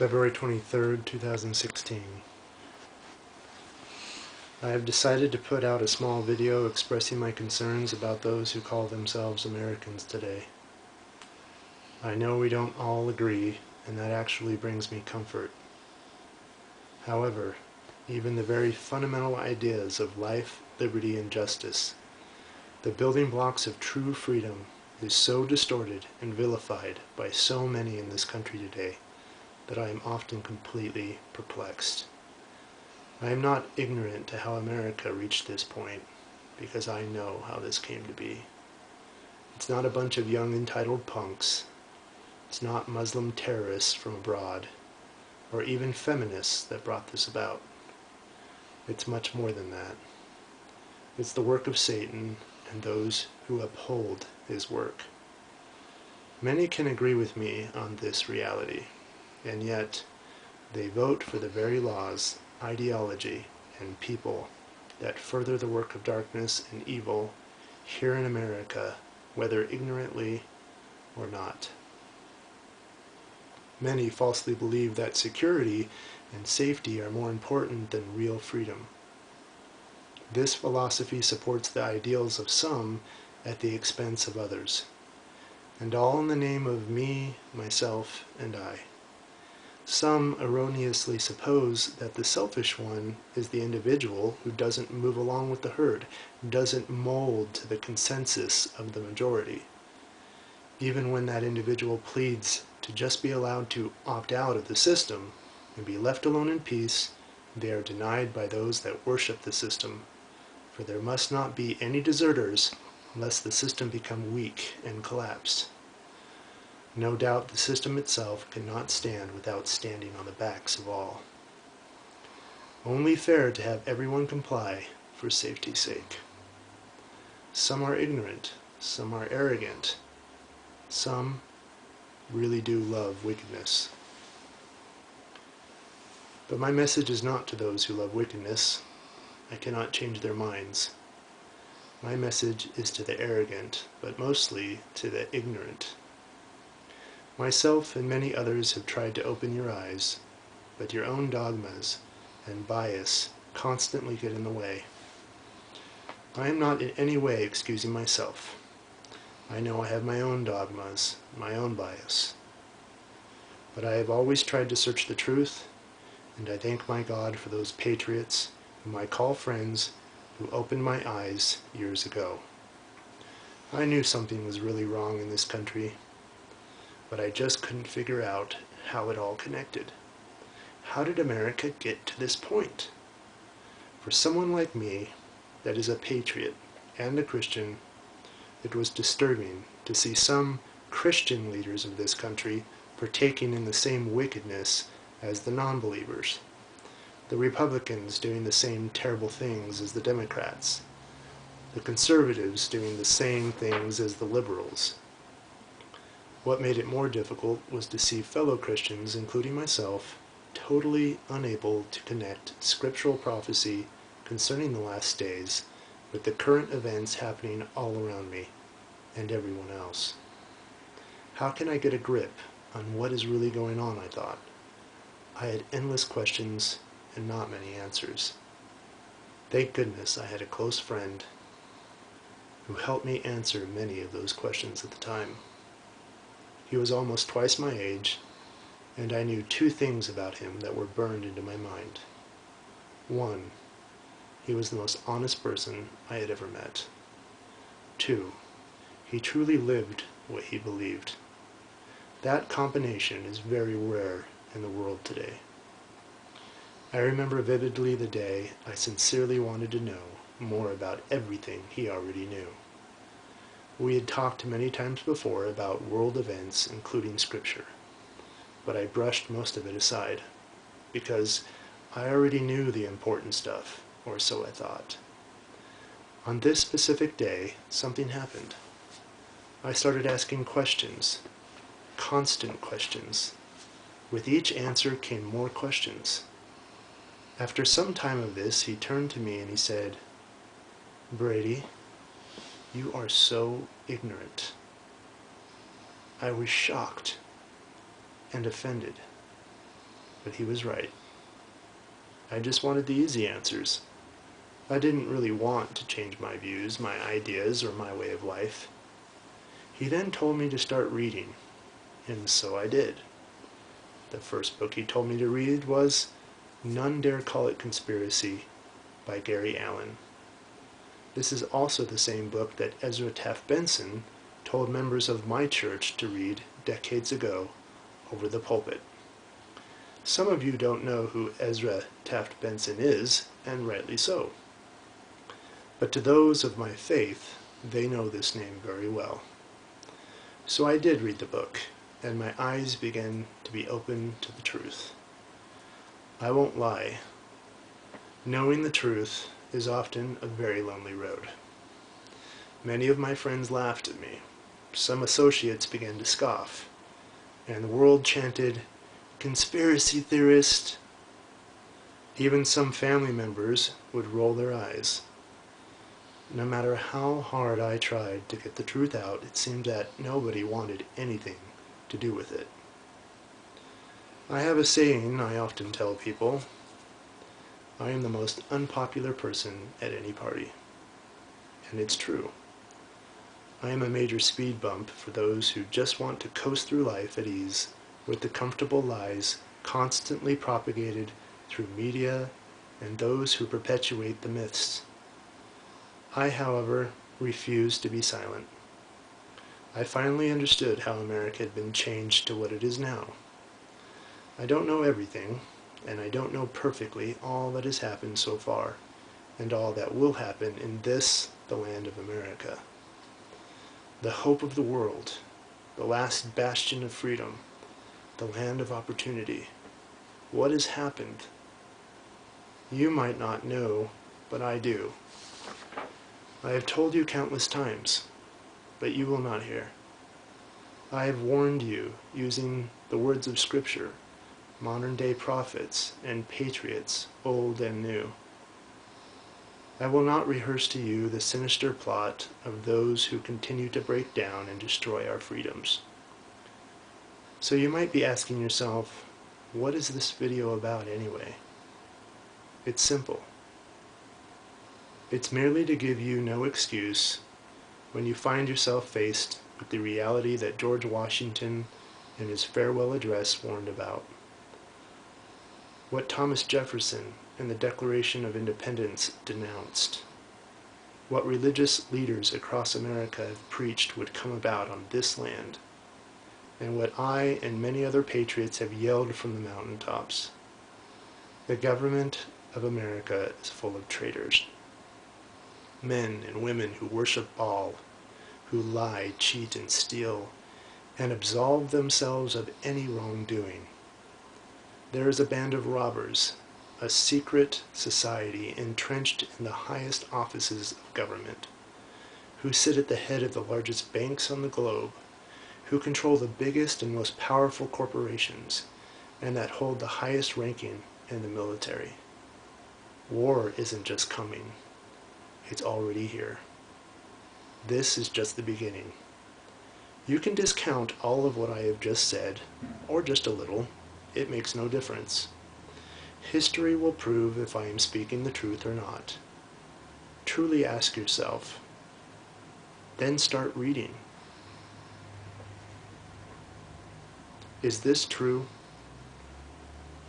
February 23rd, 2016. I have decided to put out a small video expressing my concerns about those who call themselves Americans today. I know we don't all agree, and that actually brings me comfort. However, even the very fundamental ideas of life, liberty, and justice, the building blocks of true freedom, is so distorted and vilified by so many in this country today that I am often completely perplexed. I am not ignorant to how America reached this point, because I know how this came to be. It's not a bunch of young entitled punks. It's not Muslim terrorists from abroad, or even feminists that brought this about. It's much more than that. It's the work of Satan and those who uphold his work. Many can agree with me on this reality, and yet they vote for the very laws, ideology, and people that further the work of darkness and evil here in America, whether ignorantly or not. Many falsely believe that security and safety are more important than real freedom. This philosophy supports the ideals of some at the expense of others, and all in the name of me, myself, and I. Some erroneously suppose that the selfish one is the individual who doesn't move along with the herd, doesn't mold to the consensus of the majority. Even when that individual pleads to just be allowed to opt out of the system and be left alone in peace, they are denied by those that worship the system, for there must not be any deserters lest the system become weak and collapse. No doubt the system itself cannot stand without standing on the backs of all. Only fair to have everyone comply for safety's sake. Some are ignorant, some are arrogant, some really do love wickedness. But my message is not to those who love wickedness. I cannot change their minds. My message is to the arrogant, but mostly to the ignorant. Myself and many others have tried to open your eyes, but your own dogmas and bias constantly get in the way. I am not in any way excusing myself. I know I have my own dogmas, my own bias. But I have always tried to search the truth, and I thank my God for those patriots whom I call friends who opened my eyes years ago. I knew something was really wrong in this country, but I just couldn't figure out how it all connected. How did America get to this point? For someone like me, that is a patriot and a Christian, it was disturbing to see some Christian leaders of this country partaking in the same wickedness as the non-believers. The Republicans doing the same terrible things as the Democrats. The conservatives doing the same things as the liberals. What made it more difficult was to see fellow Christians, including myself, totally unable to connect scriptural prophecy concerning the last days with the current events happening all around me and everyone else. How can I get a grip on what is really going on, I thought. I had endless questions and not many answers. Thank goodness I had a close friend who helped me answer many of those questions at the time. He was almost twice my age, and I knew two things about him that were burned into my mind. One, he was the most honest person I had ever met. Two, he truly lived what he believed. That combination is very rare in the world today. I remember vividly the day I sincerely wanted to know more about everything he already knew. We had talked many times before about world events, including Scripture, but I brushed most of it aside, because I already knew the important stuff, or so I thought. On this specific day, something happened. I started asking questions, constant questions. With each answer came more questions. After some time of this, he turned to me and he said, "Brady, you are so ignorant." I was shocked and offended. but he was right. I just wanted the easy answers. I didn't really want to change my views, my ideas, or my way of life. He then told me to start reading, and so I did. The first book he told me to read was None Dare Call It Conspiracy by Gary Allen. This is also the same book that Ezra Taft Benson told members of my church to read decades ago over the pulpit. Some of you don't know who Ezra Taft Benson is, and rightly so. But to those of my faith, they know this name very well. So I did read the book, and my eyes began to be open to the truth. I won't lie. Knowing the truth is often a very lonely road. Many of my friends laughed at me. Some associates began to scoff, and the world chanted, "Conspiracy theorist!" Even some family members would roll their eyes. No matter how hard I tried to get the truth out, it seemed that nobody wanted anything to do with it. I have a saying I often tell people: I am the most unpopular person at any party. And it's true. I am a major speed bump for those who just want to coast through life at ease with the comfortable lies constantly propagated through media and those who perpetuate the myths. I, however, refuse to be silent. I finally understood how America had been changed to what it is now. I don't know everything, and I don't know perfectly all that has happened so far, and all that will happen in this, the land of America. The hope of the world, the last bastion of freedom, the land of opportunity. What has happened? You might not know, but I do. I have told you countless times, but you will not hear. I have warned you using the words of Scripture, modern-day prophets and patriots, old and new. I will not rehearse to you the sinister plot of those who continue to break down and destroy our freedoms. So you might be asking yourself, what is this video about anyway? It's simple. It's merely to give you no excuse when you find yourself faced with the reality that George Washington in his farewell address warned about. What Thomas Jefferson in the Declaration of Independence denounced. What religious leaders across America have preached would come about on this land. And what I and many other patriots have yelled from the mountaintops. The government of America is full of traitors. Men and women who worship Baal, who lie, cheat, and steal, and absolve themselves of any wrongdoing. There is a band of robbers, a secret society entrenched in the highest offices of government, who sit at the head of the largest banks on the globe, who control the biggest and most powerful corporations, and that hold the highest ranking in the military. War isn't just coming. It's already here. This is just the beginning. You can discount all of what I have just said, or just a little. It makes no difference. History will prove if I am speaking the truth or not. Truly ask yourself. Then start reading. Is this true?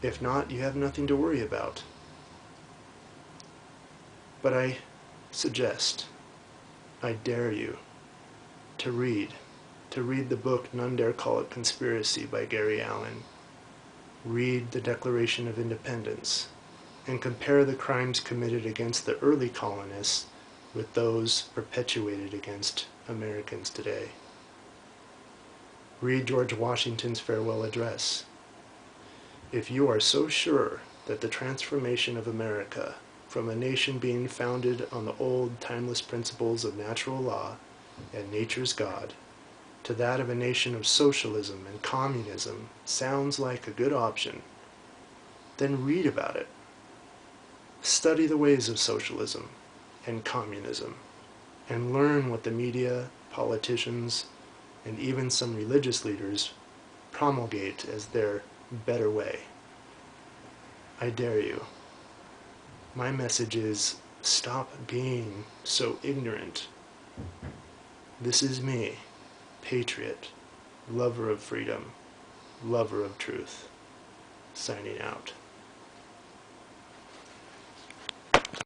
If not, you have nothing to worry about. But I suggest, I dare you, to read the book None Dare Call It Conspiracy by Gary Allen. Read the Declaration of Independence, and compare the crimes committed against the early colonists with those perpetuated against Americans today. Read George Washington's farewell address. If you are so sure that the transformation of America from a nation being founded on the old timeless principles of natural law and nature's God to that of a nation of socialism and communism sounds like a good option, then read about it. Study the ways of socialism and communism and learn what the media, politicians, and even some religious leaders promulgate as their better way. I dare you. My message is, stop being so ignorant. This is me, patriot, lover of freedom, lover of truth, signing out.